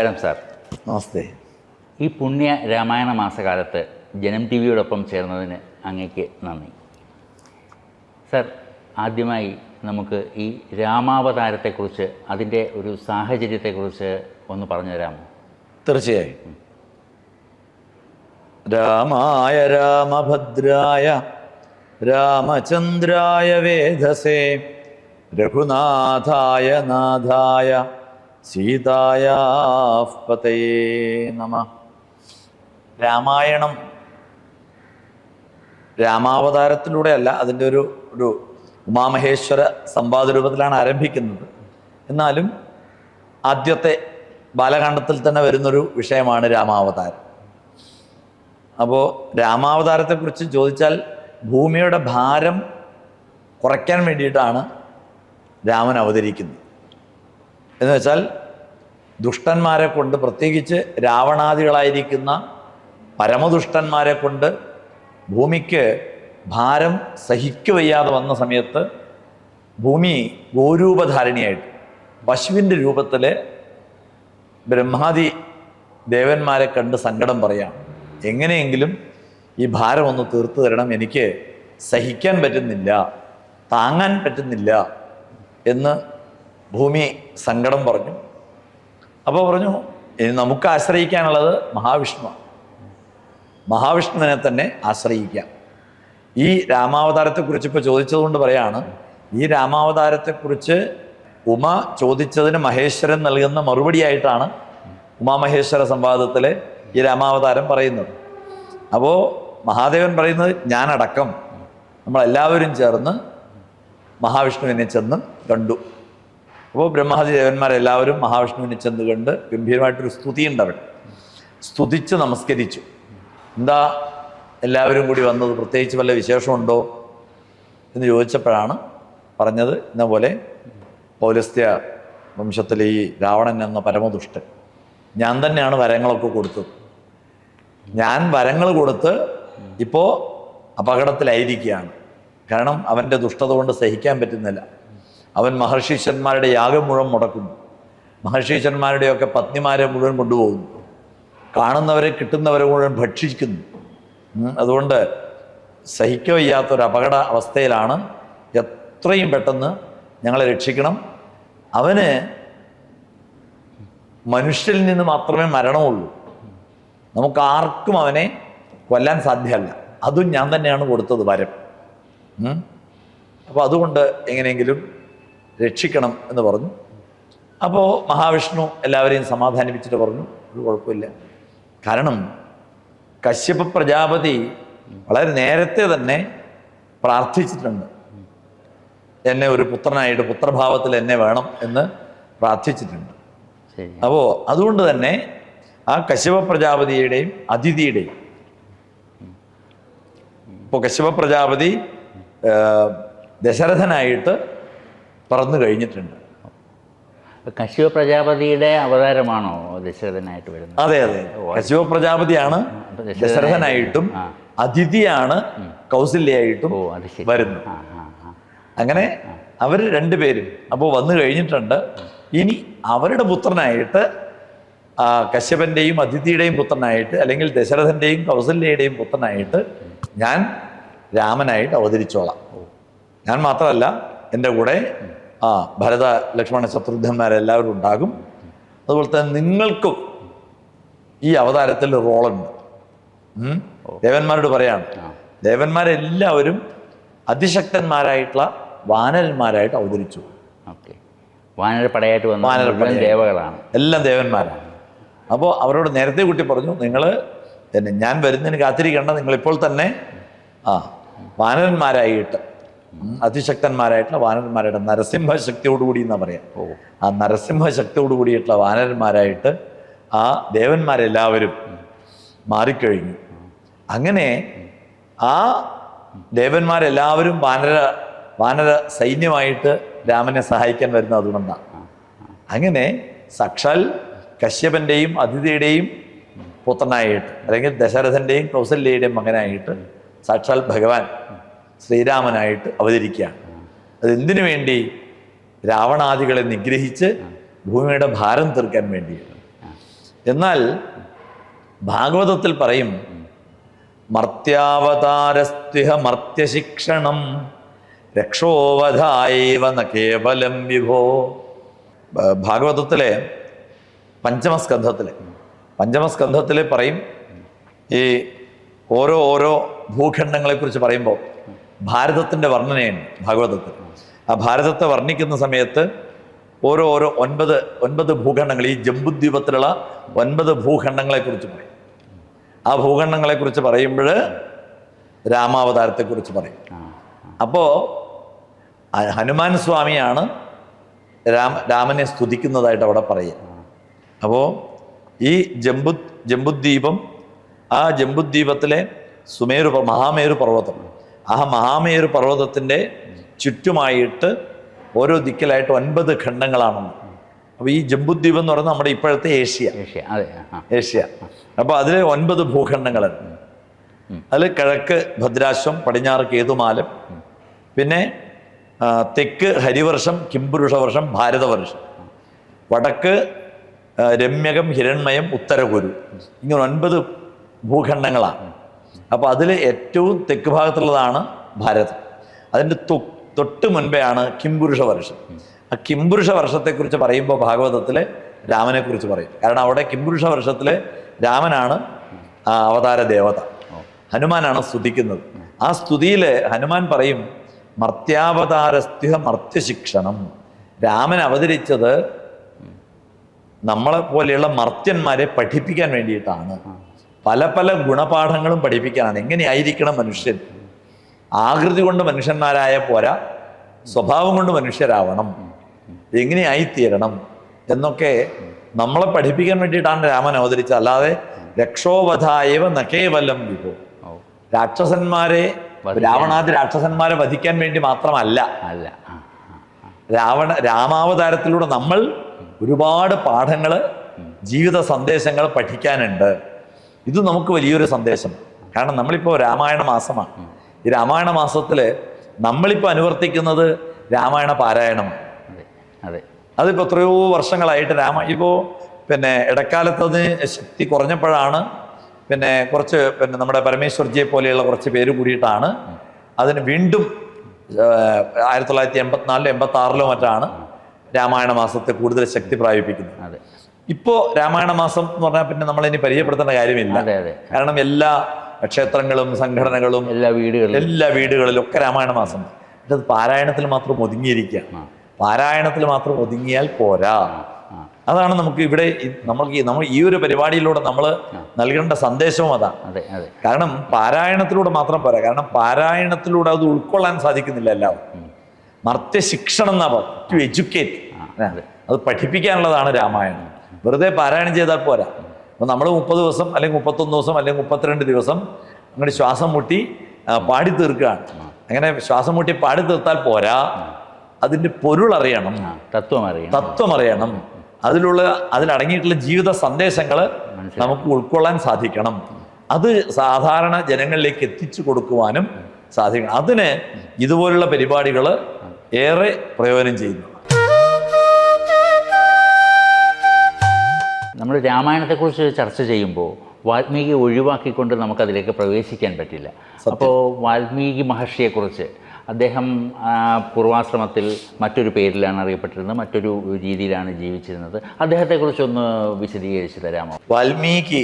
നമസ്കാരം സാർ. നമസ്തേ. ഈ പുണ്യ രാമായണ മാസകാലത്ത് ജനം ടി വിയോടൊപ്പം ചേർന്നതിന് അങ്ങേക്ക് നന്ദി. സാർ, ആദ്യമായി നമുക്ക് ഈ രാമാവതാരത്തെക്കുറിച്ച്, അതിൻ്റെ ഒരു സാഹചര്യത്തെക്കുറിച്ച് ഒന്ന് പറഞ്ഞു തരാമോ? തീർച്ചയായും. രാമായ രാമഭദ്രായ രാമചന്ദ്രായ വേധസേ രഘുനാഥായ നാഥായ സീതായാഃ പതയേ നമഃ. രാമായണം രാമാവതാരത്തിലൂടെയല്ല, അതിൻ്റെ ഒരു ഉമാമഹേശ്വര സംവാദ രൂപത്തിലാണ് ആരംഭിക്കുന്നത്. എന്നാലും ആദ്യത്തെ ബാലകാണ്ഡത്തിൽ തന്നെ വരുന്നൊരു വിഷയമാണ് രാമാവതാരം. അപ്പോൾ രാമാവതാരത്തെക്കുറിച്ച് ചോദിച്ചാൽ ഭൂമിയുടെ ഭാരം കുറയ്ക്കാൻ വേണ്ടിയിട്ടാണ് രാമൻ അവതരിക്കുന്നത്. എന്ന് വെച്ചാൽ ദുഷ്ടന്മാരെ കൊണ്ട്, പ്രത്യേകിച്ച് രാവണാദികളായിരിക്കുന്ന പരമദുഷ്ടന്മാരെ കൊണ്ട് ഭൂമിക്ക് ഭാരം സഹിക്കവയ്യാതെ വന്ന സമയത്ത് ഭൂമി ഗോരൂപധാരിണിയായിട്ട് പശുവിൻ്റെ രൂപത്തിൽ ബ്രഹ്മാദി ദേവന്മാരെ കണ്ട് സങ്കടം പറയാം, എങ്ങനെയെങ്കിലും ഈ ഭാരം ഒന്ന് തീർത്തു തരണം, എനിക്ക് സഹിക്കാൻ പറ്റുന്നില്ല, താങ്ങാൻ പറ്റുന്നില്ല എന്ന് ഭൂമി സങ്കടം പറഞ്ഞു. അപ്പോൾ പറഞ്ഞു, ഇനി നമുക്ക് ആശ്രയിക്കാനുള്ളത് മഹാവിഷ്ണുവാണ്, മഹാവിഷ്ണുവിനെ തന്നെ ആശ്രയിക്കാം. ഈ രാമാവതാരത്തെക്കുറിച്ച് ഇപ്പോൾ ചോദിച്ചതുകൊണ്ട് പറയാണ്, ഈ രാമാവതാരത്തെക്കുറിച്ച് ഉമ ചോദിച്ചതിന് മഹേശ്വരൻ നൽകുന്ന മറുപടിയായിട്ടാണ് ഉമാമഹേശ്വര സംവാദത്തിൽ ഈ രാമാവതാരം പറയുന്നത്. അപ്പോൾ മഹാദേവൻ പറയുന്നത്, ഞാനടക്കം നമ്മളെല്ലാവരും ചേർന്ന് മഹാവിഷ്ണുവിനെ ചെന്ന് കണ്ടു. അപ്പോൾ ബ്രഹ്മാദി ദേവന്മാരെല്ലാവരും മഹാവിഷ്ണുവിനെ ചെന്ന് കണ്ട് ഗംഭീരമായിട്ടൊരു സ്തുതിയുണ്ട്. അവിടെ സ്തുതിച്ച് നമസ്കരിച്ചു. എന്താ എല്ലാവരും കൂടി വന്നത്, പ്രത്യേകിച്ച് വല്ല വിശേഷമുണ്ടോ എന്ന് ചോദിച്ചപ്പോഴാണ് പറഞ്ഞത്, ഇന്ന പോലെ പൗലസ്ത്യ വംശത്തിലെ ഈ രാവണൻ എന്ന പരമദുഷ്ടൻ, ഞാൻ തന്നെയാണ് വരങ്ങളൊക്കെ കൊടുത്തത്. ഞാൻ വരങ്ങൾ കൊടുത്ത് ഇപ്പോൾ അപകടത്തിലായിരിക്കുകയാണ്. കാരണം അവൻ്റെ ദുഷ്ടത കൊണ്ട് സഹിക്കാൻ പറ്റുന്നില്ല. അവൻ മഹർഷീശ്വരന്മാരുടെ യാഗം മുഴുവൻ മുടക്കുന്നു, മഹർഷീശ്വരന്മാരുടെയൊക്കെ പത്നിമാരെ മുഴുവൻ കൊണ്ടുപോകുന്നു, കാണുന്നവരെ കിട്ടുന്നവരെ മുഴുവൻ ഭക്ഷിക്കുന്നു. അതുകൊണ്ട് സഹിക്കവയ്യാത്തൊരു അപകട അവസ്ഥയിലാണ്. എത്രയും പെട്ടെന്ന് ഞങ്ങളെ രക്ഷിക്കണം. അവന് മനുഷ്യരിൽ നിന്ന് മാത്രമേ മരണമുള്ളൂ, നമുക്ക് ആർക്കും അവനെ കൊല്ലാൻ സാധ്യമല്ല. അതും ഞാൻ തന്നെയാണ് കൊടുത്തത് വരം. അപ്പോൾ അതുകൊണ്ട് എങ്ങനെയെങ്കിലും രക്ഷിക്കണം എന്ന് പറഞ്ഞു. അപ്പോൾ മഹാവിഷ്ണു എല്ലാവരെയും സമാധാനിപ്പിച്ചിട്ട് പറഞ്ഞു, ഒരു കുഴപ്പമില്ല. കാരണം കശ്യപ പ്രജാപതി വളരെ നേരത്തെ തന്നെ പ്രാർത്ഥിച്ചിട്ടുണ്ട്, എന്നെ ഒരു പുത്രനായിട്ട്, പുത്രഭാവത്തിൽ എന്നെ വേണം എന്ന് പ്രാർത്ഥിച്ചിട്ടുണ്ട്. അപ്പോൾ അതുകൊണ്ട് തന്നെ ആ കശ്യപ പ്രജാപതിയുടെയും അതിഥിയുടെയും, ഇപ്പോൾ കശ്യപ പ്രജാപതി ദശരഥനായിട്ട് പറന്നു കഴിഞ്ഞിട്ടുണ്ട്. കശ്യപ പ്രജാപതിയുടെ അവതാരമാണോ ദശരഥനായിട്ട് വരുന്നത്? അതെ അതെ, കശ്യപ പ്രജാപതിയാണ് ദശരഥനായിട്ടും അതിഥിയാണ് കൗസല്യായിട്ടും വരുന്നു. അങ്ങനെ അവർ രണ്ടുപേരും അപ്പോൾ വന്നു കഴിഞ്ഞിട്ടുണ്ട്. ഇനി അവരുടെ പുത്രനായിട്ട്, കശ്യപന്റെയും അതിഥിയുടെയും പുത്രനായിട്ട്, അല്ലെങ്കിൽ ദശരഥന്റെയും കൗസല്യയുടെയും പുത്രനായിട്ട് ഞാൻ രാമനായിട്ട് അവതരിച്ചോളാം. ഞാൻ മാത്രമല്ല, എൻ്റെ കൂടെ ഭരത ലക്ഷ്മണ ശത്രുഘ്നന്മാരെല്ലാവരും ഉണ്ടാകും. അതുപോലെ തന്നെ നിങ്ങൾക്കും ഈ അവതാരത്തിൽ റോളുണ്ട്. ദേവന്മാരോട് പറയാണ്, ദേവന്മാരെല്ലാവരും അതിശക്തന്മാരായിട്ടുള്ള വാനരന്മാരായിട്ട് അവതരിച്ചു. വാനരപ്പടയായിട്ട് വന്ന ദേവകളാണ്, എല്ലാം ദേവന്മാരാണ്. അപ്പോൾ അവരോട് നേരത്തെ കുട്ടി പറഞ്ഞു, നിങ്ങൾ തന്നെ ഞാൻ വരുന്നതിന് കാത്തിരിക്കേണ്ട, നിങ്ങളിപ്പോൾ തന്നെ വാനരന്മാരായിട്ട്, അതിശക്തന്മാരായിട്ടുള്ള വാനരന്മാരായിട്ട്, നരസിംഹശക്തിയോടുകൂടി എന്നാ പറയാം. ആ നരസിംഹശക്തിയോട് കൂടിയിട്ടുള്ള വാനരന്മാരായിട്ട് ആ ദേവന്മാരെല്ലാവരും മാറിക്കഴിഞ്ഞു. അങ്ങനെ ആ ദേവന്മാരെല്ലാവരും വാനര സൈന്യമായിട്ട് രാമനെ സഹായിക്കാൻ വരുന്നത് അതുകൊണ്ടാണ്. അങ്ങനെ സാക്ഷാൽ കശ്യപന്റെയും അതിഥിയുടെയും പുത്രനായിട്ട്, അല്ലെങ്കിൽ ദശരഥന്റെയും കൗസല്യയുടെയും മകനായിട്ട് സാക്ഷാൽ ഭഗവാൻ ശ്രീരാമനായിട്ട് അവതരിക്കുകയാണ്. അതെന്തിനു വേണ്ടി? രാവണാദികളെ നിഗ്രഹിച്ച് ഭൂമിയുടെ ഭാരം തീർക്കാൻ വേണ്ടിയാണ്. എന്നാൽ ഭാഗവതത്തിൽ പറയും മർത്യാവതാരസ്ത്വിഹ മർത്യശിക്ഷണം രക്ഷോവധായവ ന കേവലം വിഭോ. ഭാഗവതത്തിലെ പഞ്ചമസ്കന്ധത്തിലെ പറയും ഈ ഓരോ ഭൂഖണ്ഡങ്ങളെക്കുറിച്ച് പറയുമ്പോൾ ഭാരതത്തിൻ്റെ വർണ്ണനയുണ്ട് ഭാഗവതത്തിൽ. ആ ഭാരതത്തെ വർണ്ണിക്കുന്ന സമയത്ത് ഓരോ ഒൻപത് ഭൂഖണ്ഡങ്ങൾ, ഈ ജംബുദ്വീപത്തിലുള്ള 9 ഭൂഖണ്ഡങ്ങളെക്കുറിച്ച് പറയും. ആ ഭൂഖണ്ഡങ്ങളെക്കുറിച്ച് പറയുമ്പോൾ രാമാവതാരത്തെക്കുറിച്ച് പറയും. അപ്പോൾ ഹനുമാൻ സ്വാമിയാണ് രാമനെ സ്തുതിക്കുന്നതായിട്ട് അവിടെ പറയുക. അപ്പോൾ ഈ ജംബുദ്വീപം, ആ ജംബുദ്വീപത്തിലെ മഹാമേരു പർവ്വതം, ആ മഹാമേരു പർവ്വതത്തിൻ്റെ ചുറ്റുമായിട്ട് ഓരോ ദിക്കിലായിട്ട് 9 ഖണ്ഡങ്ങളാണെന്ന്. അപ്പോൾ ഈ ജംബുദ്വീപം എന്ന് പറയുന്നത് നമ്മുടെ ഇപ്പോഴത്തെ ഏഷ്യ. അപ്പോൾ അതിൽ 9 ഭൂഖണ്ഡങ്ങളുണ്ട്. അതിൽ കിഴക്ക് ഭദ്രാശ്വം, പടിഞ്ഞാറ് കേതുമാലം, പിന്നെ തെക്ക് ഹരിവർഷം, കിംപുരുഷവർഷം, ഭാരതവർഷം, വടക്ക് രമ്യകം, ഹിരൺമയം, ഉത്തരകുരു, ഇങ്ങനെ 9 ഭൂഖണ്ഡങ്ങളാണ്. അപ്പോൾ അതിൽ ഏറ്റവും തെക്ക് ഭാഗത്തുള്ളതാണ് ഭാരതം. അതിൻ്റെ തൊട്ട് മുൻപെയാണ് കിംപുരുഷ വർഷം. ആ കിംപുരുഷ വർഷത്തെക്കുറിച്ച് പറയുമ്പോൾ ഭാഗവതത്തിലെ രാമനെക്കുറിച്ച് പറയും. കാരണം അവിടെ കിംപുരുഷ വർഷത്തിലെ രാമനാണ് അവതാര ദേവത, ഹനുമാനാണ് സ്തുതിക്കുന്നത്. ആ സ്തുതിയിൽ ഹനുമാൻ പറയും മർത്യാവതാരസ്ത്യ മർത്യശിക്ഷണം. രാമൻ അവതരിച്ചത് നമ്മളെ പോലെയുള്ള മർത്യന്മാരെ പഠിപ്പിക്കാൻ വേണ്ടിയിട്ടാണ്. പല ഗുണപാഠങ്ങളും പഠിപ്പിക്കാനാണ്. എങ്ങനെയായിരിക്കണം മനുഷ്യൻ, ആകൃതി കൊണ്ട് മനുഷ്യന്മാരായ പോരാ, സ്വഭാവം കൊണ്ട് മനുഷ്യരാവണം, എങ്ങനെയായിത്തീരണം എന്നൊക്കെ നമ്മളെ പഠിപ്പിക്കാൻ വേണ്ടിയിട്ടാണ് രാമൻ അവതരിച്ചത്. അല്ലാതെ രക്ഷോവധായവ ന കേവലം വിഭോ. രാവണാദി രാക്ഷസന്മാരെ വധിക്കാൻ വേണ്ടി മാത്രമല്ല. രാമാവതാരത്തിലൂടെ നമ്മൾ ഒരുപാട് പാഠങ്ങൾ, ജീവിത സന്ദേശങ്ങൾ പഠിക്കാനുണ്ട്. ഇത് നമുക്ക് വലിയൊരു സന്ദേശം. കാരണം നമ്മളിപ്പോൾ രാമായണ മാസമാണ്. ഈ രാമായണ മാസത്തിൽ നമ്മളിപ്പോൾ അനുവർത്തിക്കുന്നത് രാമായണ പാരായണമാണ്. അതിപ്പോൾ എത്രയോ വർഷങ്ങളായിട്ട് ഇപ്പോൾ ഇടക്കാലത്തത് ശക്തി കുറഞ്ഞപ്പോഴാണ് കുറച്ച് നമ്മുടെ പരമേശ്വർജിയെ പോലെയുള്ള കുറച്ച് പേര് കൂടിയിട്ടാണ് അതിന് വീണ്ടും 1984 86 മറ്റാണ് രാമായണ മാസത്തെ കൂടുതൽ ശക്തി പ്രാപിപ്പിക്കുന്നത്. ഇപ്പോൾ രാമായണ മാസം എന്ന് പറഞ്ഞാൽ നമ്മളിനി പരിചയപ്പെടുത്തേണ്ട കാര്യമില്ല. കാരണം എല്ലാ ക്ഷേത്രങ്ങളും സംഘടനകളും എല്ലാ വീടുകളിലും ഒക്കെ രാമായണ മാസം. പക്ഷെ അത് പാരായണത്തിൽ മാത്രം ഒതുങ്ങിയിരിക്കുക. പാരായണത്തിൽ മാത്രം ഒതുങ്ങിയാൽ പോരാ. അതാണ് നമുക്ക് ഇവിടെ നമ്മൾ ഈ ഒരു പരിപാടിയിലൂടെ നമ്മൾ നൽകേണ്ട സന്ദേശവും അതാണ്. കാരണം പാരായണത്തിലൂടെ മാത്രം പോരാ. കാരണം പാരായണത്തിലൂടെ അത് ഉൾക്കൊള്ളാൻ സാധിക്കുന്നില്ല എല്ലാവരും. മർത്യശിക്ഷണം എന്നാ ടു എഡ്യൂക്കേറ്റ്, അത് പഠിപ്പിക്കാനുള്ളതാണ് രാമായണം. വെറുതെ പാരായണം ചെയ്താൽ പോരാ. അപ്പോൾ നമ്മൾ 30 ദിവസം അല്ലെങ്കിൽ 31 ദിവസം അല്ലെങ്കിൽ 32 ദിവസം അങ്ങോട്ട് ശ്വാസം മുട്ടി പാടി തീർക്കുകയാണ്. അങ്ങനെ ശ്വാസം മുട്ടി പാടി തീർത്താൽ പോരാ, അതിൻ്റെ പൊരുൾ അറിയണം, തത്വം അറിയണം. അതിലടങ്ങിയിട്ടുള്ള ജീവിത സന്ദേശങ്ങൾ നമുക്ക് ഉൾക്കൊള്ളാൻ സാധിക്കണം. അത് സാധാരണ ജനങ്ങളിലേക്ക് എത്തിച്ചു കൊടുക്കുവാനും സാധിക്കണം. അതിന് ഇതുപോലുള്ള പരിപാടികൾ ഏറെ പ്രയോജനം ചെയ്യുന്നു. നമ്മൾ രാമായണത്തെക്കുറിച്ച് ചർച്ച ചെയ്യുമ്പോൾ വാൽമീകി ഒഴിവാക്കിക്കൊണ്ട് നമുക്കതിലേക്ക് പ്രവേശിക്കാൻ പറ്റില്ല. അപ്പോൾ വാൽമീകി മഹർഷിയെക്കുറിച്ച്, അദ്ദേഹം പൂർവാശ്രമത്തിൽ മറ്റൊരു പേരിലാണ് അറിയപ്പെട്ടിരുന്നത്, മറ്റൊരു രീതിയിലാണ് ജീവിച്ചിരുന്നത്. അദ്ദേഹത്തെക്കുറിച്ചൊന്ന് വിശദീകരിച്ച് തരാമോ? വാൽമീകി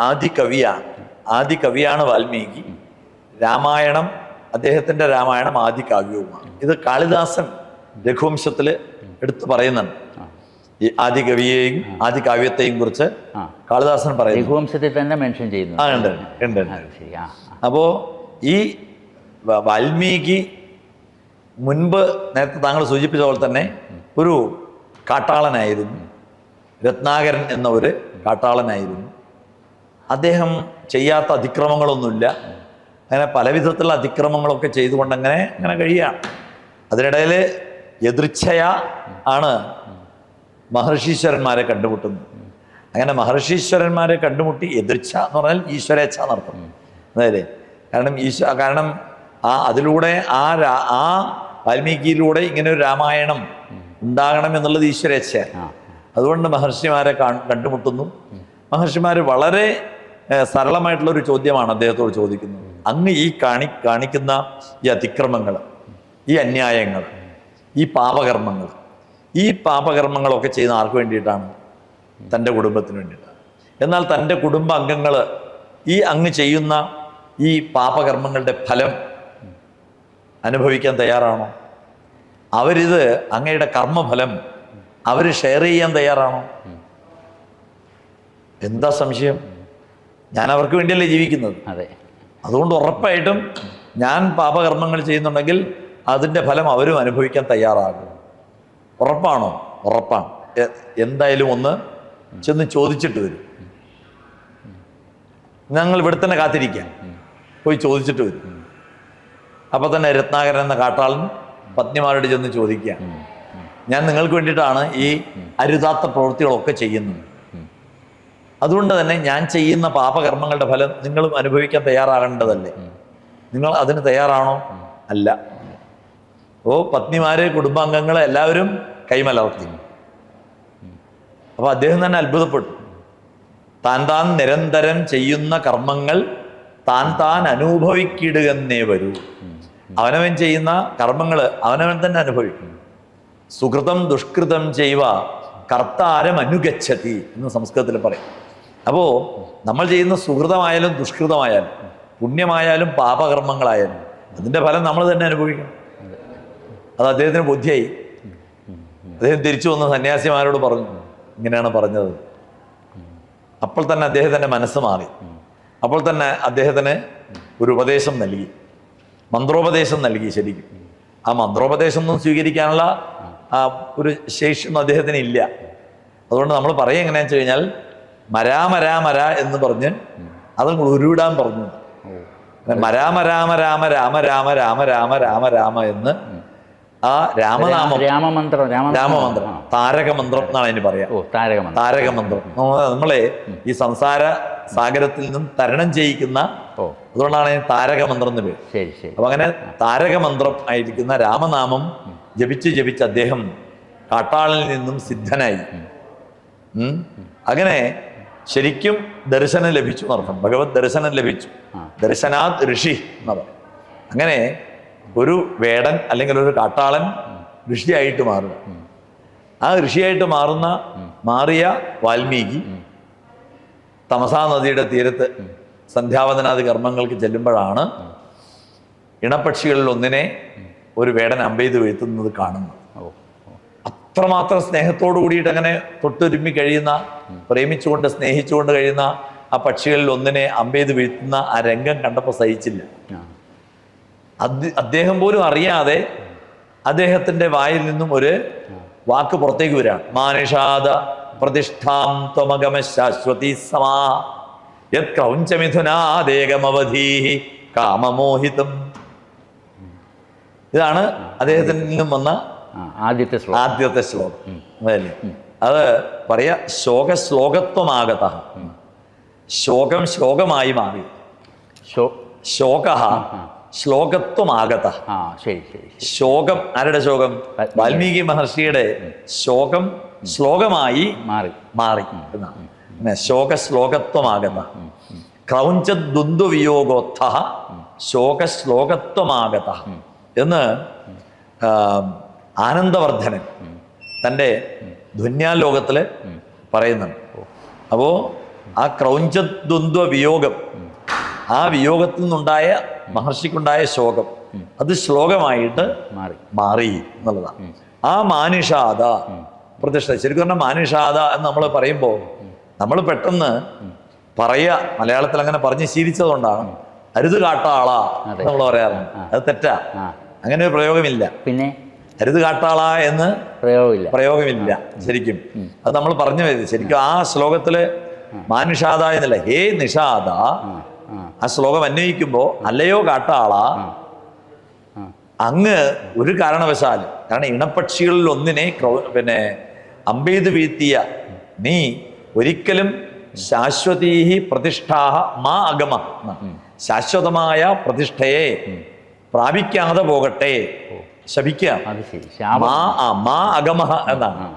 ആദി കവിയാണ് വാൽമീകി. രാമായണം, അദ്ദേഹത്തിൻ്റെ രാമായണം ആദി കാവ്യവുമാണ്. ഇത് കാളിദാസൻ രഘുവംശത്തിൽ എടുത്തു പറയുന്നുണ്ട്. ഈ ആദി കവിയെയും ആദി കാവ്യത്തെയും കുറിച്ച് കാളിദാസൻ പറയുന്നു. രഘുവംശത്തിൽ തന്നെ മെൻഷൻ ചെയ്യുന്നു. ഉണ്ട്. അപ്പോൾ ഈ വാൽമീകി മുൻപ് നേരത്തെ താങ്കൾ സൂചിപ്പിച്ച പോലെ തന്നെ ഒരു കാട്ടാളനായിരുന്നു. രത്നാകരൻ എന്ന ഒരു കാട്ടാളനായിരുന്നു. അദ്ദേഹം ചെയ്യാത്ത അതിക്രമങ്ങളൊന്നുമില്ല. അങ്ങനെ പല വിധത്തിലുള്ള അതിക്രമങ്ങളൊക്കെ ചെയ്തുകൊണ്ട് അങ്ങനെ കഴിയുകയാണ്. അതിനിടയിൽ എതിർച്ഛയ ആണ് മഹർഷീശ്വരന്മാരെ കണ്ടുമുട്ടുന്നത്. അങ്ങനെ മഹർഷീശ്വരന്മാരെ കണ്ടുമുട്ടി, എതിർച്ഛ എന്ന് പറഞ്ഞാൽ ഈശ്വരേച്ഛ എന്നർത്ഥം. അതായത് കാരണം അതിലൂടെ ആ വാൽമീകിയിലൂടെ ഇങ്ങനെ ഒരു രാമായണം ഉണ്ടാകണം എന്നുള്ളത് ഈശ്വരേച്ഛയാണ്. അതുകൊണ്ട് മഹർഷിമാരെ കണ്ടുമുട്ടുന്നു. മഹർഷിമാർ വളരെ സരളമായിട്ടുള്ളൊരു ചോദ്യമാണ് അദ്ദേഹത്തോട് ചോദിക്കുന്നത്. അങ്ങ് ഈ കാണിക്കുന്ന ഈ അതിക്രമങ്ങൾ, ഈ അന്യായങ്ങൾ, ഈ പാപകർമ്മങ്ങളൊക്കെ ചെയ്യുന്ന ആർക്ക് വേണ്ടിയിട്ടാണ്? തൻ്റെ കുടുംബത്തിന് വേണ്ടിയിട്ടാണ്. എന്നാൽ തൻ്റെ കുടുംബ അംഗങ്ങൾ ഈ അങ്ങ് ചെയ്യുന്ന ഈ പാപകർമ്മങ്ങളുടെ ഫലം അനുഭവിക്കാൻ തയ്യാറാണോ? അവരിത് അങ്ങയുടെ കർമ്മഫലം അവർ ഷെയർ ചെയ്യാൻ തയ്യാറാണോ? എന്താ സംശയം? ഞാൻ അവർക്ക് വേണ്ടിയല്ലേ ജീവിക്കുന്നത്. അതെ. അതുകൊണ്ട് ഉറപ്പായിട്ടും ഞാൻ പാപകർമ്മങ്ങൾ ചെയ്യുന്നുണ്ടെങ്കിൽ അതിൻ്റെ ഫലം അവരും അനുഭവിക്കാൻ തയ്യാറാകും. ഉറപ്പാണോ? ഉറപ്പാണ്. എന്തായാലും ഒന്ന് ചെന്ന് ചോദിച്ചിട്ട് വരും. ഞങ്ങൾ ഇവിടെ തന്നെ കാത്തിരിക്കാം, പോയി ചോദിച്ചിട്ട് വരും. അപ്പൊ തന്നെ രത്നാകരൻ എന്ന കാട്ടാളൻ പത്നിമാരോട് ചെന്ന് ചോദിക്കുക, ഞാൻ നിങ്ങൾക്ക് വേണ്ടിയിട്ടാണ് ഈ അരുതാത്ത പ്രവൃത്തികളൊക്കെ ചെയ്യുന്നത്. അതുകൊണ്ട് തന്നെ ഞാൻ ചെയ്യുന്ന പാപകർമ്മങ്ങളുടെ ഫലം നിങ്ങളും അനുഭവിക്കാൻ തയ്യാറാകേണ്ടതല്ലേ? നിങ്ങൾ അതിന് തയ്യാറാണോ? അല്ല. പത്നിമാര്, കുടുംബാംഗങ്ങളെ എല്ലാവരും കൈമലർത്തി. അപ്പൊ അദ്ദേഹം തന്നെ അത്ഭുതപ്പെട്ടു. താൻ നിരന്തരം ചെയ്യുന്ന കർമ്മങ്ങൾ താൻ അനുഭവിക്കിടുകന്നേ വരൂ. അവനവൻ ചെയ്യുന്ന കർമ്മങ്ങൾ അവനവൻ തന്നെ അനുഭവിക്കും. സുകൃതം ദുഷ്കൃതം ചെയ്വ കർത്താരം അനുഗച്ഛതി എന്ന് സംസ്കൃതത്തിൽ പറയും. അപ്പോൾ നമ്മൾ ചെയ്യുന്ന സുഹൃതമായാലും ദുഷ്കൃതമായാലും പുണ്യമായാലും പാപകർമ്മങ്ങളായാലും അതിൻ്റെ ഫലം നമ്മൾ തന്നെ അനുഭവിക്കണം. അത് അദ്ദേഹത്തിന് ബുദ്ധിയായി. അദ്ദേഹം തിരിച്ചു വന്ന് സന്യാസിമാരോട് പറഞ്ഞു, ഇങ്ങനെയാണ് പറഞ്ഞത്. അപ്പോൾ തന്നെ അദ്ദേഹത്തിൻ്റെ മനസ്സ് മാറി. അപ്പോൾ തന്നെ അദ്ദേഹത്തിന് ഒരു ഉപദേശം നൽകി, മന്ത്രോപദേശം നൽകി. ശരിക്കും ആ മന്ത്രോപദേശം ഒന്നും സ്വീകരിക്കാനുള്ള ഒരു ശേഷിയൊന്നും അദ്ദേഹത്തിന് ഇല്ല. അതുകൊണ്ട് നമ്മൾ പറയുക എങ്ങനെയാണെന്ന് വെച്ച് കഴിഞ്ഞാൽ മരാമരാമര എന്ന് പറഞ്ഞ് അതങ്ങൾ ഉരുവിടാൻ പറഞ്ഞു. മരാമരാമ രാമ രാമ രാമ രാമ രാമ രാമ രാമ എന്ന് ആ രാമമന്ത്രം താരകമന്ത്രം എന്നാണ് അതിന് പറയാ. താരകമന്ത്രം നമ്മളെ ഈ സംസാര സാഗരത്തിൽ നിന്നും തരണം ചെയ്യിക്കുന്ന, അതുകൊണ്ടാണ് താരകമന്ത്രം എന്ന് പേര്. അപ്പൊ അങ്ങനെ താരകമന്ത്രം ആയിരിക്കുന്ന രാമനാമം ജപിച്ച് അദ്ദേഹം കാട്ടാളിൽ നിന്നും സിദ്ധനായി. അങ്ങനെ ശരിക്കും ദർശനം ലഭിച്ചു എന്നർത്ഥം. ഭഗവത് ദർശനം ലഭിച്ചു. ദർശനാത് ഋഷി എന്ന് പറയും. അങ്ങനെ ഒരു വേടൻ അല്ലെങ്കിൽ ഒരു കാട്ടാളൻ ഋഷിയായിട്ട് മാറുക. ആ ഋഷിയായിട്ട് മാറിയ വാൽമീകി തമസാ നദിയുടെ തീരത്ത് സന്ധ്യാവദനാദി കർമ്മങ്ങൾക്ക് ചെല്ലുമ്പോഴാണ് ഇണപക്ഷികളിൽ ഒന്നിനെ ഒരു വേടൻ അമ്പെയ്ത് വീഴ്ത്തുന്നത് കാണുന്നത്. അത്രമാത്രം സ്നേഹത്തോടു കൂടിയിട്ട് അങ്ങനെ തൊട്ടുരുമ്മി കഴിയുന്ന, പ്രേമിച്ചുകൊണ്ട് സ്നേഹിച്ചുകൊണ്ട് കഴിയുന്ന ആ പക്ഷികളിൽ ഒന്നിനെ അമ്പെയ്ത് വീഴ്ത്തുന്ന ആ രംഗം കണ്ടപ്പോൾ സഹിച്ചില്ല. അദ്ദേഹം പോലും അറിയാതെ അദ്ദേഹത്തിന്റെ വായിൽ നിന്നും ഒരു വാക്ക് പുറത്തേക്ക് വരാണ്. മാനുഷാദ പ്രതിഷ്ഠാം ത്വമഗമ ശാശ്വതി സമാ യത് ക്രൗഞ്ചമിഥുനാദേകമവധീ കാമമോഹിതം. ഇതാണ് അദ്ദേഹത്തിൽ നിന്നും വന്ന ആദ്യത്തെ ശ്ലോകം. അതല്ലേ? അത് പറയാ ശോകശ്ലോകത്വമാകത. ശോകം ശ്ലോകമായി മാറി. ശോക ശ്ലോകത്വമാകത. ശോകം ആരുടെ ശോകം? വാൽമീകി മഹർഷിയുടെ ശോകം ശ്ലോകമായി മാറി എന്നാണ്. ശോകശ്ലോകത്വമാകത. ക്രൗഞ്ചദ്വന്ദ്വവിയോഗോത്ഥ ശോകശ്ലോകത്വമാകത എന്ന് ആനന്ദവർദ്ധനൻ തൻ്റെ ധ്വന്യാലോകത്തില് പറയുന്നുണ്ട്. അപ്പോ ആ ക്രൗഞ്ചദ്വന്ദ്വ വിയോഗം, ആ വിയോഗത്തിൽ നിന്നുണ്ടായ മഹർഷിക്കുണ്ടായ ശോകം, അത് ശ്ലോകമായിട്ട് മാറി എന്നുള്ളതാണ്. ആ മാനുഷാദ പ്രതിഷ്ഠ. ശരിക്കും പറഞ്ഞാൽ മാനുഷാദ എന്ന് നമ്മൾ പറയുമ്പോൾ നമ്മൾ പെട്ടെന്ന് പറയുക, മലയാളത്തിൽ അങ്ങനെ പറഞ്ഞ് ശീലിച്ചതുകൊണ്ടാണ് അരുത് കാട്ടാളാ നമ്മൾ പറയാറുണ്ട്. അത് തെറ്റാ. അങ്ങനെ ഒരു പ്രയോഗമില്ല. പിന്നെ അരുത് കാട്ടാള എന്ന് പ്രയോഗമില്ല ശരിക്കും. അത് നമ്മൾ പറഞ്ഞു വരുന്നത് ശരിക്കും ആ ശ്ലോകത്തില് മാനുഷാദ എന്നല്ല, ഹേ നിഷാദ. ആ ശ്ലോകം അന്വയിക്കുമ്പോ അല്ലയോ കാട്ടാള, അങ്ങ് ഒരു കാരണവശാലും, കാരണം ഇണപക്ഷികളിൽ ഒന്നിനെ അമ്പെയ്ത് വീഴ്ത്തിയ നീ ഒരിക്കലും ശാശ്വതീഹി പ്രതിഷ്ഠാഹ മാ അഗമ, ശാശ്വതമായ പ്രതിഷ്ഠയെ പ്രാപിക്കാതെ പോകട്ടെ. ശപിക്കാം. മാ അഗമ എന്നാണ്.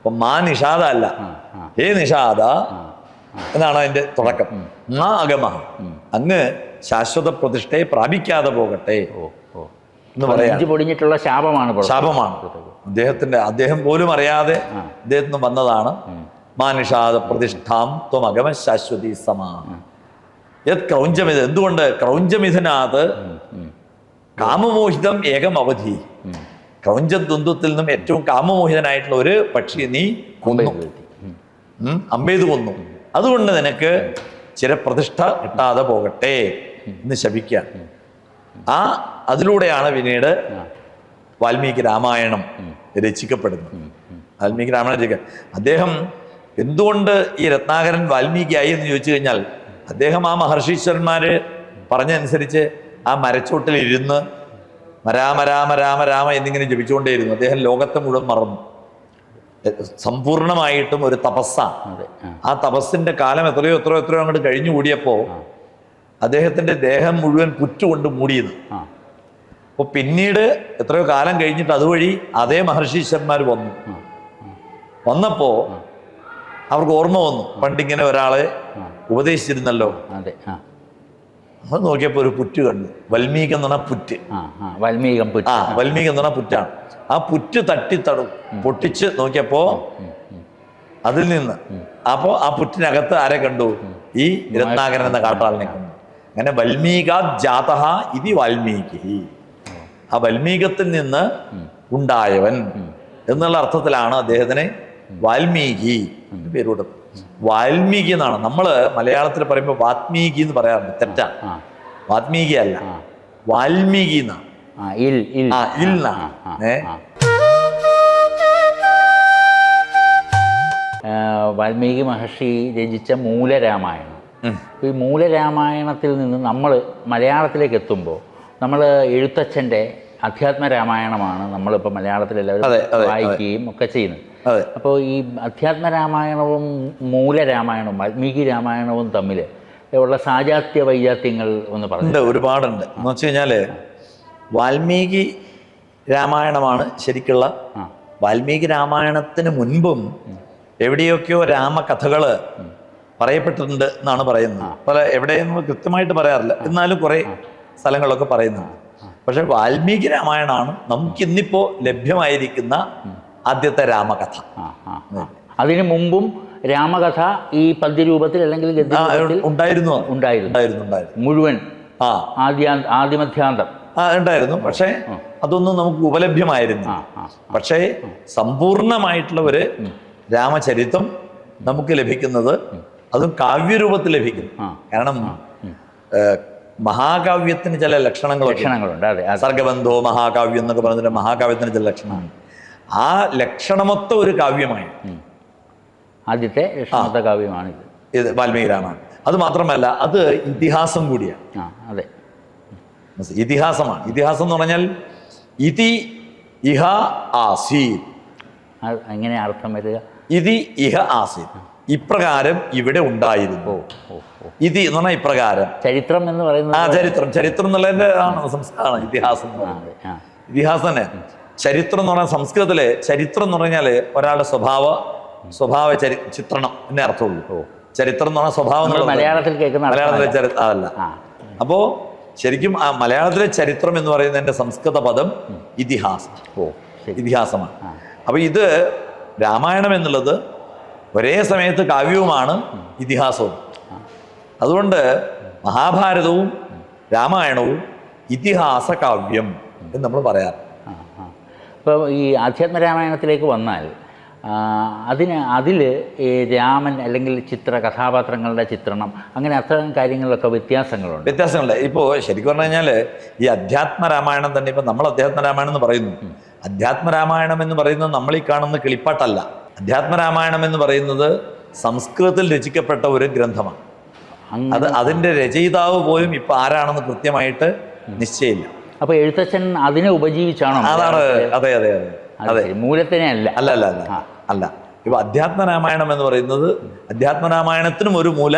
അപ്പൊ മാ നിഷാദ അല്ല, ഹേ നിഷാദ എന്നാണ് അതിന്റെ തുടക്കം. മാ അഗമ, അങ്ങ് ശാശ്വത പ്രതിഷ്ഠയെ പ്രാപിക്കാതെ പോകട്ടെ എന്ന് പറയാം. പൊടിഞ്ഞിട്ടുള്ള ശാപമാണ്. അദ്ദേഹം പോലും അറിയാതെ അദ്ദേഹത്തിന് വന്നതാണ്. മാ നിഷാദ പ്രതിഷ്ഠാം ത്വമഗമ ശാശ്വതി സമാ യത് ക്രൗഞ്ചമിത. എന്തുകൊണ്ട്? ക്രൗഞ്ചമിഥനാത് കാമമോഹിതം ഏകം അവധി. ക്രൗഞ്ചദ്വന്ദ്വത്തിൽ നിന്നും ഏറ്റവും കാമമോഹിതനായിട്ടുള്ള ഒരു പക്ഷിയെ നീ കൊന്നു, അമ്പെയ്ത് കൊന്നു. അതുകൊണ്ട് നിനക്ക് ചിരപ്രതിഷ്ഠ കിട്ടാതെ പോകട്ടെ എന്ന് ശപിക്കുക. അതിലൂടെയാണ് പിന്നീട് വാൽമീകി രാമായണം രചിക്കപ്പെടുന്നത്. വാൽമീകി രാമായണം രചിക്കുക. അദ്ദേഹം എന്തുകൊണ്ട് ഈ രത്നാകരൻ വാൽമീകിയായി എന്ന് ചോദിച്ചു കഴിഞ്ഞാൽ, അദ്ദേഹം ആ മഹർഷീശ്വരന്മാര് പറഞ്ഞനുസരിച്ച് ആ മരച്ചോട്ടിൽ ഇരുന്ന് രാമ രാമ രാമ രാമ എന്നിങ്ങനെ ജപിച്ചുകൊണ്ടേയിരുന്നു. അദ്ദേഹം ലോകത്തെ മുഴുവൻ മറന്നു. സമ്പൂർണമായിട്ടും ഒരു തപസ്സാണ്. ആ തപസ്സിന്റെ കാലം എത്രയോ അങ്ങോട്ട് കഴിഞ്ഞു കൂടിയപ്പോ അദ്ദേഹത്തിന്റെ ദേഹം മുഴുവൻ പുറ്റുകൊണ്ട് മൂടിയത്. അപ്പൊ പിന്നീട് എത്രയോ കാലം കഴിഞ്ഞിട്ട് അതുവഴി അതേ മഹർഷീശ്വരന്മാർ വന്നപ്പോ അവർക്ക് ഓർമ്മ വന്നു, പണ്ടിങ്ങനെ ഒരാളെ ഉപദേശിച്ചിരുന്നല്ലോ. അത് നോക്കിയപ്പോ ഒരു പുറ്റ് കണ്ടു. വൽമീകം എന്ന് പറഞ്ഞ പുറ്റ്. വൽമീകം എന്ന് പറഞ്ഞ പുറ്റാണ്. ആ പുറ്റ് പൊട്ടിച്ച് നോക്കിയപ്പോ അതിൽ നിന്ന് ആ പുറ്റിനകത്ത് ആരെ കണ്ടു? ഈ രത്നാകരൻ എന്ന കാട്ടാളിനെ കണ്ടു. അങ്ങനെ വൽമീകാ ജാതഹ ഇതി വാൽമീകി. ആ വൽമീകത്തിൽ നിന്ന് ഉണ്ടായവൻ എന്നുള്ള അർത്ഥത്തിലാണ് അദ്ദേഹത്തിന് വാൽമീകി പേര് കൊടുത്തത്. വാൽമീകി എന്നാണ്. നമ്മള് മലയാളത്തിൽ പറയുമ്പോൾ വാത്മീകി എന്ന് പറയാറുണ്ട്. തെറ്റാ. വാത്മീകി അല്ല, വാൽമീകി എന്നാണ്. വാൽമീകി മഹർഷി രചിച്ച മൂലരാമായണം. ഈ മൂലരാമായണത്തിൽ നിന്ന് നമ്മൾ മലയാളത്തിലേക്ക് എത്തുമ്പോൾ നമ്മൾ എഴുത്തച്ഛൻ്റെ അധ്യാത്മരാമായണമാണ് നമ്മളിപ്പോൾ മലയാളത്തിലെല്ലാവരും വായിക്കുകയും ഒക്കെ ചെയ്യുന്നത്. അപ്പോൾ ഈ അധ്യാത്മരാമായണവും മൂലരാമായണവും വാൽമീകി രാമായണവും തമ്മിൽ ഉള്ള സാജാത്യ വൈജാത്യങ്ങൾ ഒന്ന് പറഞ്ഞു. ഒരുപാടുണ്ട്. എന്ന് വെച്ച് കഴിഞ്ഞാല് വാൽമീകി രാമായണമാണ് ശരിക്കുള്ള. വാൽമീകി രാമായണത്തിന് മുൻപും എവിടെയൊക്കെയോ രാമകഥകള് പറയപ്പെട്ടിട്ടുണ്ട് എന്നാണ് പറയുന്നത്. പല എവിടെയെന്ന് കൃത്യമായിട്ട് പറയാറില്ല, എന്നാലും കുറെ സ്ഥലങ്ങളൊക്കെ പറയുന്നുണ്ട്. പക്ഷെ വാൽമീകി രാമായണമാണ് നമുക്കിന്നിപ്പോ ലഭ്യമായിരിക്കുന്ന ആദ്യത്തെ രാമകഥ. അതിനു മുമ്പും രാമകഥ ഈ പദ്യരൂപത്തിൽ അല്ലെങ്കിൽ ഉണ്ടായിരുന്നു മുഴുവൻ ആദിമധ്യാന്തം ഉണ്ടായിരുന്നു. പക്ഷേ അതൊന്നും നമുക്ക് ഉപലഭ്യമായിരുന്നു. പക്ഷേ സമ്പൂർണമായിട്ടുള്ള ഒരു രാമചരിതം നമുക്ക് ലഭിക്കുന്നത് അതും കാവ്യരൂപത്തിൽ ലഭിക്കും. കാരണം മഹാകാവ്യത്തിന് ചില ലക്ഷണങ്ങളുണ്ട്. സർഗബന്ധോ മഹാകാവ്യം എന്നൊക്കെ പറഞ്ഞിട്ട് മഹാകാവ്യത്തിന് ചില ലക്ഷണമാണ്. ആ ലക്ഷണമൊത്ത ഒരു കാവ്യമായി ആദ്യത്തെ ലക്ഷണമൊത്ത കാവ്യമാണ് ഇത് വാൽമീകി രാമായണം. അത് മാത്രമല്ല, അത് ഇതിഹാസം കൂടിയാണ്. അതെ, ഇതിഹാസമാണ്. ഇതിഹാസം എന്ന് പറഞ്ഞാൽ ഇതി ഇഹ ആസീത്. എങ്ങനെ അർത്ഥം വരിക? ഇതി ഇഹ ആസീത്, ഇപ്രകാരം ഇവിടെ ഉണ്ടായിരുന്നു. ഇതി എന്ന് പറഞ്ഞാൽ ഇപ്രകാരം. ചരിത്രം എന്ന് പറയുന്നത് ചരിത്രം എന്നുള്ളതിന്റെ സംസ്കാരമാണ് ഇതിഹാസം. ഇതിഹാസം തന്നെ. ചരിത്രം എന്ന് പറഞ്ഞാൽ സംസ്കൃതത്തിലെ ചരിത്രം എന്ന് പറഞ്ഞാല് ഒരാളുടെ സ്വഭാവ ചിത്രണം എന്നേ അർത്ഥമുള്ളൂ. ചരിത്രം എന്ന് പറഞ്ഞാൽ സ്വഭാവം. മലയാളത്തിലെ ചരിത്രം അതല്ല. അപ്പോ ശരിക്കും ആ മലയാളത്തിലെ ചരിത്രം എന്ന് പറയുന്നതിന്റെ സംസ്കൃത പദം ഇതിഹാസമാണ്. അപ്പൊ ഇത് രാമായണം എന്നുള്ളത് ഒരേ സമയത്ത് കാവ്യവുമാണ് ഇതിഹാസവും. അതുകൊണ്ട് മഹാഭാരതവും രാമായണവും ഇതിഹാസ കാവ്യം എന്ന് നമ്മൾ പറയാറ്. ഇപ്പോൾ ഈ അധ്യാത്മരാമായണത്തിലേക്ക് വന്നാൽ അതിൽ ഈ രാമൻ അല്ലെങ്കിൽ കഥാപാത്രങ്ങളുടെ ചിത്രണം അങ്ങനെ അത്തരം കാര്യങ്ങളിലൊക്കെ വ്യത്യാസങ്ങളുണ്ട്. ഇപ്പോൾ ശരിക്കും പറഞ്ഞു കഴിഞ്ഞാൽ ഈ അധ്യാത്മരാമായണം തന്നെ ഇപ്പം നമ്മൾ അധ്യാത്മരാമായണം എന്ന് പറയുന്നു. അധ്യാത്മരാമായണം എന്ന് പറയുന്നത് നമ്മൾ ഈ കാണുന്ന കിളിപ്പാട്ടല്ല. അധ്യാത്മരാമായണം എന്ന് പറയുന്നത് സംസ്കൃതത്തിൽ രചിക്കപ്പെട്ട ഒരു ഗ്രന്ഥമാണ്. അതിൻ്റെ രചയിതാവ് പോലും ഇപ്പം ആരാണെന്ന് കൃത്യമായിട്ട് നിശ്ചയമില്ല. അപ്പോൾ എഴുത്തച്ഛൻ അതിനെ ഉപജീവിച്ചാണോ? അതാണ്. അതെ അതെ അതെ. മൂലത്തിനെ അല്ല. ഇപ്പൊ അധ്യാത്മരാമായണം എന്ന് പറയുന്നത് അധ്യാത്മരാമായണത്തിനും ഒരു മൂല.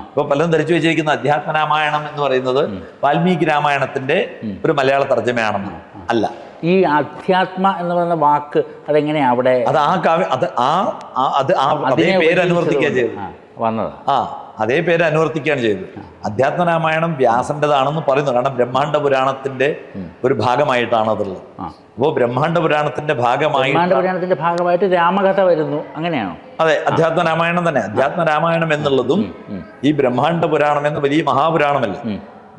ഇപ്പൊ പലരും ധരിച്ചു വെച്ചിരിക്കുന്ന അധ്യാത്മരാമായണം എന്ന് പറയുന്നത് വാൽമീകി രാമായണത്തിന്റെ ഒരു മലയാള തർജ്ജമയാണെന്ന് അല്ല. ഈ അധ്യാത്മ എന്ന് പറയുന്ന വാക്ക് അതെങ്ങനെയാ അവിടെ അത് ആ കാവ്യം അതേ പേര് അനുവർത്തിക്കുകയാണ് ചെയ്തത്. വന്നതാ. അതേ പേര് അനുവർത്തിക്കുകയാണ് ചെയ്തത്. അധ്യാത്മരാമായണം വ്യാസന്റേതാണെന്ന് പറയുന്നു. കാരണം ബ്രഹ്മാണ്ഡ പുരാണത്തിന്റെ ഒരു ഭാഗമായിട്ടാണ് അതുള്ളത്. അപ്പോൾ ബ്രഹ്മാണ്ഡ പുരാണത്തിന്റെ ഭാഗമായിട്ട് രാമകഥ വരുന്നു, അങ്ങനെയാണോ? അതെ, അധ്യാത്മരാമായണം തന്നെ. അധ്യാത്മരാമായണം എന്നുള്ളതും ഈ ബ്രഹ്മാണ്ഡ പുരാണം എന്ന വലിയ മഹാപുരാണമല്ല,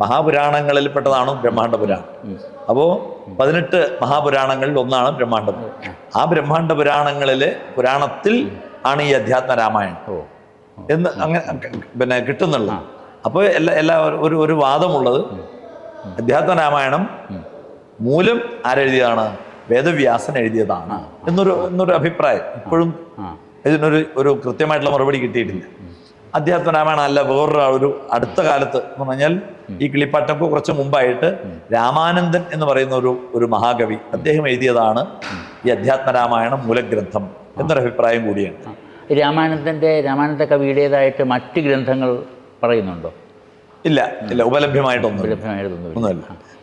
മഹാപുരാണങ്ങളിൽപ്പെട്ടതാണ് ബ്രഹ്മാണ്ഡ പുരാണം. അപ്പോൾ 18 മഹാപുരാണങ്ങളിൽ ഒന്നാണ് ബ്രഹ്മാണ്ഡ പുരാണം. ആ ബ്രഹ്മാണ്ഡ പുരാണത്തിൽ ആണ് ഈ അധ്യാത്മരാമായണം എന്ന് അങ്ങനെ കിട്ടുന്നുള്ളത്. അപ്പോൾ എല്ലാ ഒരു വാദമുള്ളത് അധ്യാത്മരാമായണം മൂലം ആരെഴുതിയതാണ്? വേദവ്യാസൻ എഴുതിയതാണ് എന്നൊരു അഭിപ്രായം. ഇപ്പോഴും ഇതിനൊരു കൃത്യമായിട്ടുള്ള മറുപടി കിട്ടിയിട്ടില്ല. അധ്യാത്മരാമായണം അല്ല, വേറൊരു അടുത്ത കാലത്ത് എന്ന് പറഞ്ഞാൽ ഈ കിളിപ്പാട്ടൊക്കെ കുറച്ച് മുമ്പായിട്ട് രാമാനന്ദൻ എന്ന് പറയുന്ന ഒരു മഹാകവി, അദ്ദേഹം എഴുതിയതാണ് ഈ അധ്യാത്മരാമായണം മൂലഗ്രന്ഥം എന്നൊരു അഭിപ്രായം കൂടിയാണ്. രാമാനന്ദ കവിയുടേതായിട്ട് മറ്റ് ഗ്രന്ഥങ്ങൾ പറയുന്നുണ്ടോ? ഇല്ല, ഉപലഭ്യമായിട്ടൊന്നുമില്ല.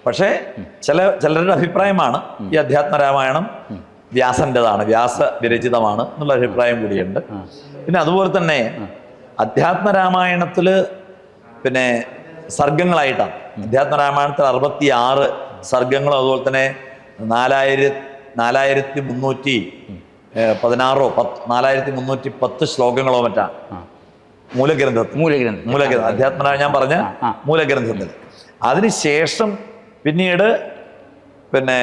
പക്ഷേ ചിലരുടെ അഭിപ്രായമാണ് ഈ അധ്യാത്മരാമായണം വ്യാസന്റേതാണ്, വ്യാസ വിരചിതമാണ് എന്നുള്ള അഭിപ്രായം കൂടിയുണ്ട്. പിന്നെ അതുപോലെ തന്നെ അധ്യാത്മരാമായണത്തില് പിന്നെ സർഗങ്ങളായിട്ടാണ്. അധ്യാത്മരാമായണത്തിൽ 66 സർഗങ്ങളും അതുപോലെ തന്നെ 4310 ശ്ലോകങ്ങളോ മറ്റാണ് മൂലഗ്രന്ഥം അധ്യാത്മരാമായണം ഞാൻ പറഞ്ഞ മൂലഗ്രന്ഥത്തിൽ. അതിനുശേഷം പിന്നീട് പിന്നെ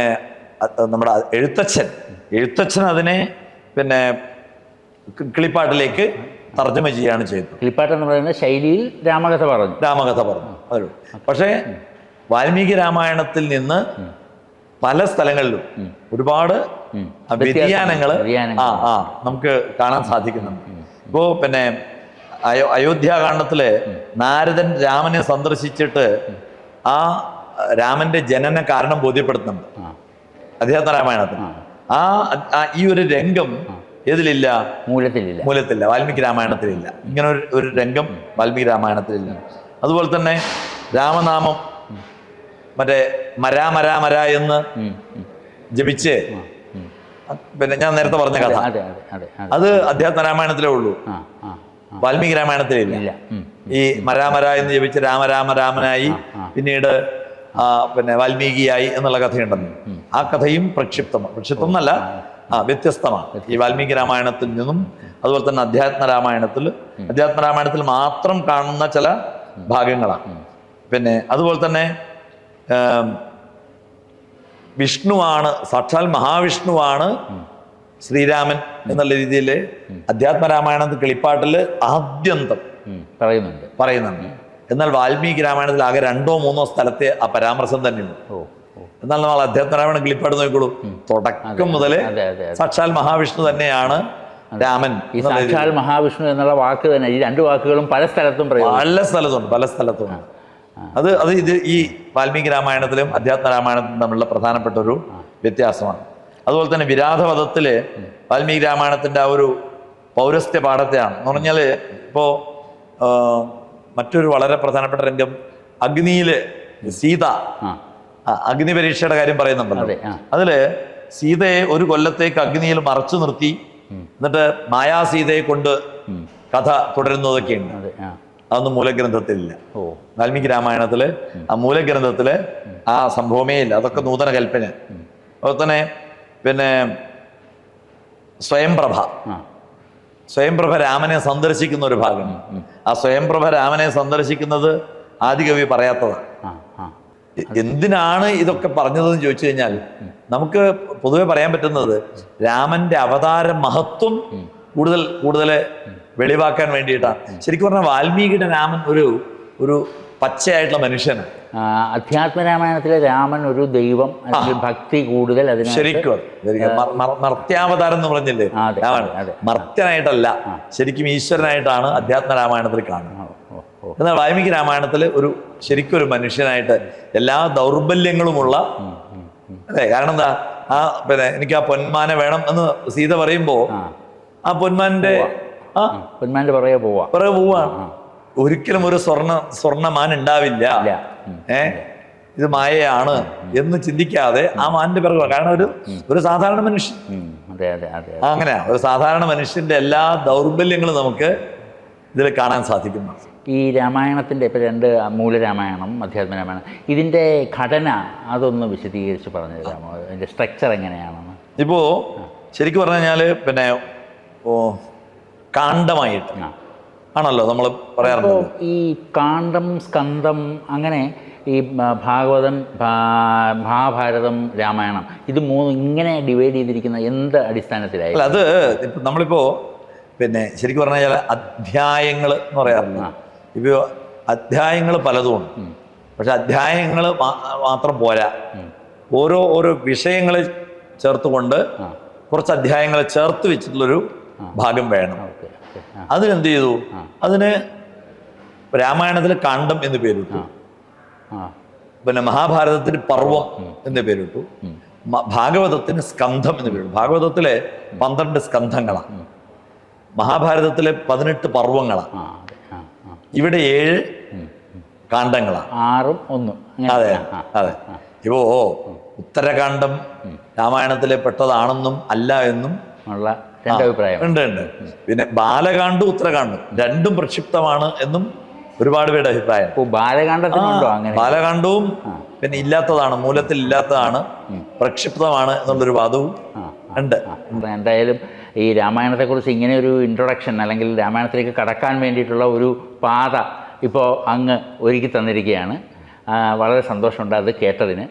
നമ്മുടെ എഴുത്തച്ഛൻ അതിനെ പിന്നെ കിളിപ്പാട്ടിലേക്ക് തർജ്ജമ ചെയ്യുകയാണ് ചെയ്തത്. കിളിപ്പാട്ട് എന്ന് പറയുന്ന ശൈലിയിൽ രാമകഥ പറഞ്ഞു. അതേ. പക്ഷേ വാൽമീകി രാമായണത്തിൽ നിന്ന് പല സ്ഥലങ്ങളിലും ഒരുപാട് വ്യതിയാനങ്ങൾ നമുക്ക് കാണാൻ സാധിക്കുന്നുണ്ട്. ഇപ്പോ പിന്നെ അയോധ്യാകാണ്ഡത്തില് നാരദൻ രാമനെ സന്ദർശിച്ചിട്ട് ആ രാമന്റെ ജനന കാരണം ബോധ്യപ്പെടുത്തുന്നുണ്ട് അധ്യാത്മരാമായണത്തിൽ. ഈ ഒരു രംഗം ഏതിലില്ല? മൂലത്തില്ല, വാൽമീകി രാമായണത്തിലില്ല. ഇങ്ങനെ ഒരു രംഗം വാൽമീകി രാമായണത്തിലില്ല. അതുപോലെ തന്നെ രാമനാമം മറ്റേ മര എന്ന് ജപിച്ച് പിന്നെ ഞാൻ നേരത്തെ പറഞ്ഞ കഥ അത് അധ്യാത്മരാമായണത്തിലേ ഉള്ളൂ, വാൽമീകി രാമായണത്തിലില്ല. ഈ മര എന്ന് ജപിച്ച് രാമനായി പിന്നീട് പിന്നെ വാൽമീകിയായി എന്നുള്ള കഥയുണ്ടെന്ന്. ആ കഥയും പ്രക്ഷിപ്തം എന്നല്ല, വ്യത്യസ്തമാണ് ഈ വാൽമീകി രാമായണത്തിൽ നിന്നും. അതുപോലെ തന്നെ അധ്യാത്മരാമായണത്തിൽ മാത്രം കാണുന്ന ചില ഭാഗങ്ങളാണ്. പിന്നെ അതുപോലെ തന്നെ വിഷ്ണുവാണ്, സാക്ഷാൽ മഹാവിഷ്ണുവാണ് ശ്രീരാമൻ എന്നുള്ള രീതിയിൽ അധ്യാത്മരാമായണത്തിൽ കിളിപ്പാട്ടില് ആദ്യന്തം പറയുന്നുണ്ട്. എന്നാൽ വാൽമീകി രാമായണത്തിൽ ആകെ 2 or 3 സ്ഥലത്തെ ആ പരാമർശം തന്നെയുണ്ട്. എന്നാൽ നമ്മൾ അധ്യാത്മരാമായണം കിളിപ്പാട്ട് നോക്കിക്കോളൂ, തുടക്കം മുതലേ സാക്ഷാൽ മഹാവിഷ്ണു തന്നെയാണ് രാമൻ. ഈ സാക്ഷാൽ മഹാവിഷ്ണു എന്നുള്ള വാക്ക് തന്നെ, ഈ 2 വാക്കുകളും പല സ്ഥലത്തുണ്ട്. അത് ഇത് ഈ വാൽമീകി രാമായണത്തിലും അധ്യാത്മരാമായണത്തിലും തമ്മിലുള്ള പ്രധാനപ്പെട്ട ഒരു വ്യത്യാസമാണ്. അതുപോലെ തന്നെ വിരാധവധത്തില് വാൽമീകി രാമായണത്തിന്റെ ആ ഒരു പൗരസ്ത്യ പാഠത്തെയാണ് എന്ന് പറഞ്ഞാല് ഇപ്പോ മറ്റൊരു വളരെ പ്രധാനപ്പെട്ട രംഗം അഗ്നിയില് സീത അഗ്നി പരീക്ഷയുടെ കാര്യം പറയുന്നുണ്ടല്ലോ. അതില് സീതയെ ഒരു കൊല്ലത്തേക്ക് അഗ്നിയിൽ മറച്ചു നിർത്തി എന്നിട്ട് മായാസീതയെ കൊണ്ട് കഥ തുടരുന്നതൊക്കെയുണ്ട്. അതൊന്നും മൂലഗ്രന്ഥത്തിലില്ല. വാൽമീകി രാമായണത്തില് ആ മൂലഗ്രന്ഥത്തില് ആ സംഭവമേ ഇല്ല. അതൊക്കെ നൂതന കൽപ്പന. അതുപോലെ തന്നെ പിന്നെ സ്വയംപ്രഭ രാമനെ സന്ദർശിക്കുന്ന ഒരു ഭാഗം. ആ സ്വയംപ്രഭ രാമനെ സന്ദർശിക്കുന്നത് ആദികവി പറയാത്തതാണ്. എന്തിനാണ് ഇതൊക്കെ പറഞ്ഞതെന്ന് ചോദിച്ചു കഴിഞ്ഞാൽ നമുക്ക് പൊതുവെ പറയാൻ പറ്റുന്നത് രാമന്റെ അവതാര മഹത്വം കൂടുതൽ വെളിവാക്കാൻ വേണ്ടിയിട്ടാണ്. ശരിക്കും പറഞ്ഞാൽ വാൽമീകിയുടെ രാമൻ ഒരു പച്ചയായിട്ടുള്ള മനുഷ്യനാണ്. അധ്യാത്മരാമായണത്തിലെ രാമൻ ഒരു ദൈവം, ഭക്തി കൂടുതൽ. ശരിക്കും മർത്യാവതാരം എന്ന് പറഞ്ഞില്ലേ, രാമൻ മർത്യനായിട്ടല്ല, ശരിക്കും ഈശ്വരനായിട്ടാണ് അധ്യാത്മരാമായണത്തിൽ കാണുന്നത്. എന്നാൽ വാൽമീകി രാമായണത്തിൽ ശരിക്കും ഒരു മനുഷ്യനായിട്ട് എല്ലാ ദൗർബല്യങ്ങളുമുള്ള, അതെ. കാരണം എന്താ, പിന്നെ എനിക്ക് ആ പൊന്മാനെ വേണം എന്ന് സീത പറയുമ്പോ ആ പൊന്മാന്റെ പുറകെ പോവാണ്. ഒരിക്കലും ഒരു സ്വർണ്ണമാൻ ഉണ്ടാവില്ല. ഇത് മായയാണ് എന്ന് ചിന്തിക്കാതെ ആ മാനിന്റെ പിറകെ കാരണം ഒരു സാധാരണ മനുഷ്യൻ അതെ അതെ അതെ അങ്ങനെയാ ഒരു സാധാരണ മനുഷ്യന്റെ എല്ലാ ദൗർബല്യങ്ങളും നമുക്ക് ഇതിൽ കാണാൻ സാധിക്കുന്നു. ഈ രാമായണത്തിൻ്റെ ഇപ്പോൾ 2 മൂലരാമായണം, അധ്യാത്മ രാമായണം, ഇതിൻ്റെ ഘടന അതൊന്ന് വിശദീകരിച്ച് പറഞ്ഞു തരാമോ? അതിൻ്റെ സ്ട്രക്ചർ എങ്ങനെയാണെന്ന്? ഇപ്പോൾ ശരിക്കും പറഞ്ഞു കഴിഞ്ഞാൽ പിന്നെ കാണ്ഡമായിട്ട് ആണല്ലോ നമ്മൾ പറയാറുള്ളത്. ഈ കാണ്ഡം, സ്കന്ധം, അങ്ങനെ ഈ ഭാഗവതം, മഹാഭാരതം, രാമായണം, ഇത് 3 ഇങ്ങനെ ഡിവൈഡ് ചെയ്തിരിക്കുന്ന എന്ത് അടിസ്ഥാനത്തിലായി? അല്ല, അത് ഇപ്പം നമ്മളിപ്പോൾ പിന്നെ ശരിക്കും പറഞ്ഞു കഴിഞ്ഞാൽ അധ്യായങ്ങൾ എന്ന് പറയാറുണ്ട്. ഇപ്പോൾ അധ്യായങ്ങൾ പലതും ഉണ്ട്. പക്ഷെ അധ്യായങ്ങൾ മാത്രം പോരാ, ഓരോ വിഷയങ്ങൾ ചേർത്തുകൊണ്ട് കുറച്ച് അധ്യായങ്ങളെ ചേർത്ത് വെച്ചിട്ടുള്ളൊരു ഭാഗം വേണം. അതിനെന്ത് ചെയ്തു? അതിന് രാമായണത്തിൽ കാണ്ഡം എന്ന് പേരിട്ടു, പിന്നെ മഹാഭാരതത്തിന് പർവം എന്ന് പേരിട്ടു, ഭാഗവതത്തിന് സ്കന്ധം എന്ന് പേരിട്ടു. ഭാഗവതത്തിലെ 12 സ്കന്ധങ്ങളാണ്, മഹാഭാരതത്തിലെ 18 പർവങ്ങളാണ്, ഇവിടെ 7 കാണ്ഡങ്ങളാണ്, 6ഉം 1. അതെ അതെ. ഇപ്പോ ഉത്തരകാണ്ഡം രാമായണത്തിലെ പെട്ടതാണെന്നും അല്ല എന്നും ഉള്ള 2 അഭിപ്രായം ഉണ്ട്. പിന്നെ ബാലകാണ്ഡും ഉത്തരകാണ്ഡും രണ്ടും പ്രക്ഷിപ്തമാണ് എന്നും ഒരുപാട് പേരുടെ അഭിപ്രായം. ബാലകാണ്ഡത്തിനുണ്ടോ അങ്ങനെ? ബാലകാണ്ഡവും പിന്നെ ഇല്ലാത്തതാണ്, മൂലത്തിൽ ഇല്ലാത്തതാണ്, പ്രക്ഷിപ്തമാണ് എന്നുള്ളൊരു വാദവും ഉണ്ട്. എന്തായാലും ഈ രാമായണത്തെക്കുറിച്ച് ഇങ്ങനെ ഒരു ഇൻട്രൊഡക്ഷൻ, അല്ലെങ്കിൽ രാമായണത്തിലേക്ക് കടക്കാൻ വേണ്ടിയിട്ടുള്ള ഒരു പാത ഇപ്പോൾ അങ്ങ് ഒരുക്കി തന്നിരിക്കുകയാണ്. വളരെ സന്തോഷമുണ്ട് അത് കേട്ടതിന്.